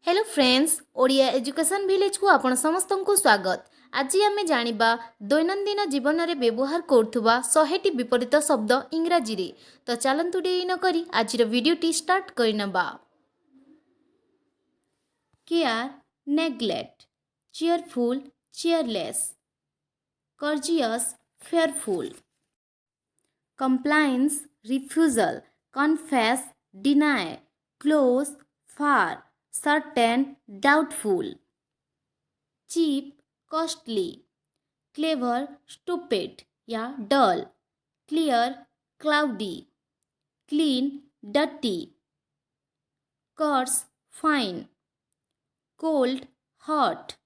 Hello friends, Odia education village को आपण समस्त को स्वागत। आज आम जानिबा दैनंदिन जीवन में व्यवहार करुवा 100टी विपरीत शब्द इंग्राजी रे। तो चलतु देरी न करी आज वीडियोटी स्टार्ट करनबा। Care, neglect, cheerful, cheerless, courteous, fearful, compliance, refusal, confess, deny, close, far, certain, doubtful, cheap, costly, clever, stupid या dull, clear, cloudy, clean, dirty, coarse, fine, cold, hot,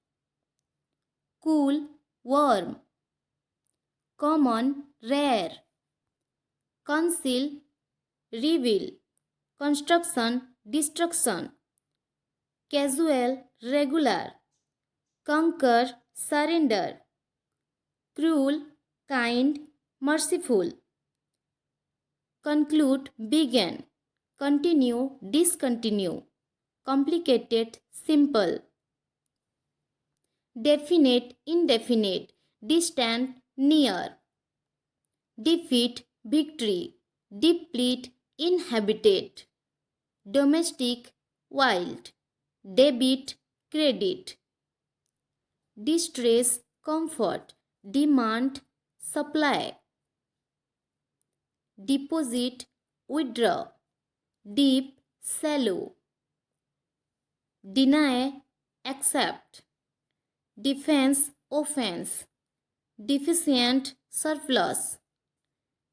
cool, warm, common, rare, conceal, reveal, construction, destruction, casual, regular, conquer, surrender, cruel, kind, merciful, conclude, begin, continue, discontinue, complicated, simple, definite, indefinite, distant, near, defeat, victory, deplete, inhabited, domestic, wild, debit, credit, distress, comfort, demand, supply, deposit, withdraw, deep, shallow, deny, accept, defense, offense, deficient, surplus,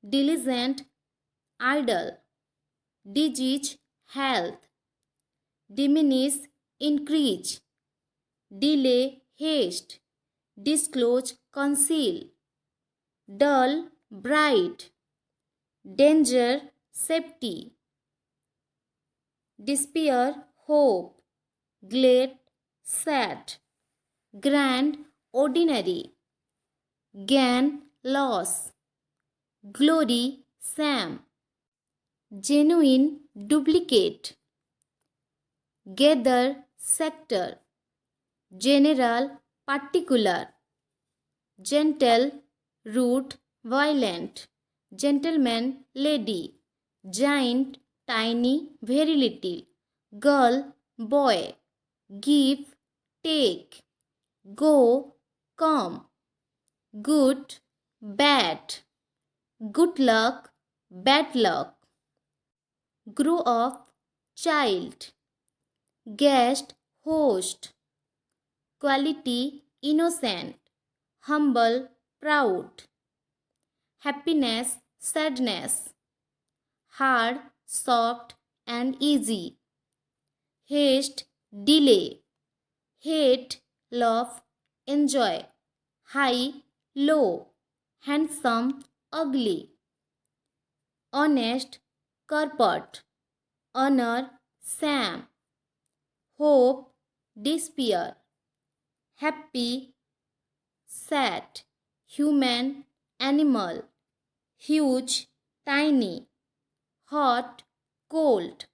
diligent, idle, disease, health, diminish, increase, delay, haste, disclose, conceal, dull, bright, danger, safety, despair, hope, glad, sad, grand, ordinary, gain, loss, glory, sham, genuine, duplicate, gather, sector, general, particular, gentle, rude, violent, gentleman, lady, giant, tiny, very little, girl, boy, give, take, go, come, good, bad, good luck, bad luck, grow up, child, guest, host, quality, innocent, humble, proud, happiness, sadness, hard, soft, and easy, haste, delay, hate, love, enjoy, high, low, handsome, ugly, honest, corrupt, honor, sham, hope, despair, happy, sad, human, animal, huge, tiny, hot, cold,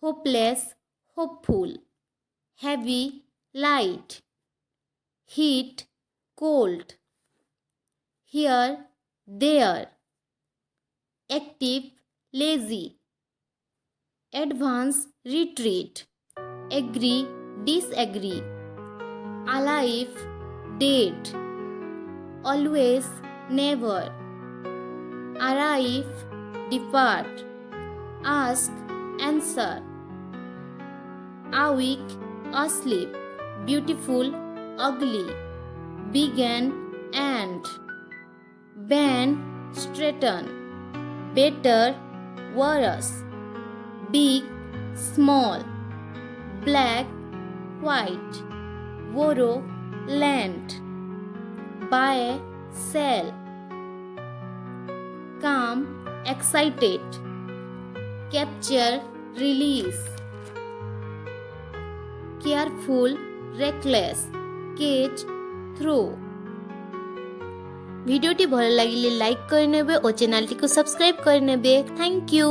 hopeless, hopeful, heavy, light, heat, cold, here, there, active, lazy, advance, retreat, agree, disagree, alive, dead, always, never, arrive, depart, ask, answer, awake, asleep, beautiful, ugly, begin, end, bend, straighten, better, worse, big, small, black, white, borrow, lend, buy, sell, calm, excited, capture, release, careful, reckless, catch, throw। वीडियोटी भल लगिले like करनेबे और channel टी को subscribe करनेबे। Thank you.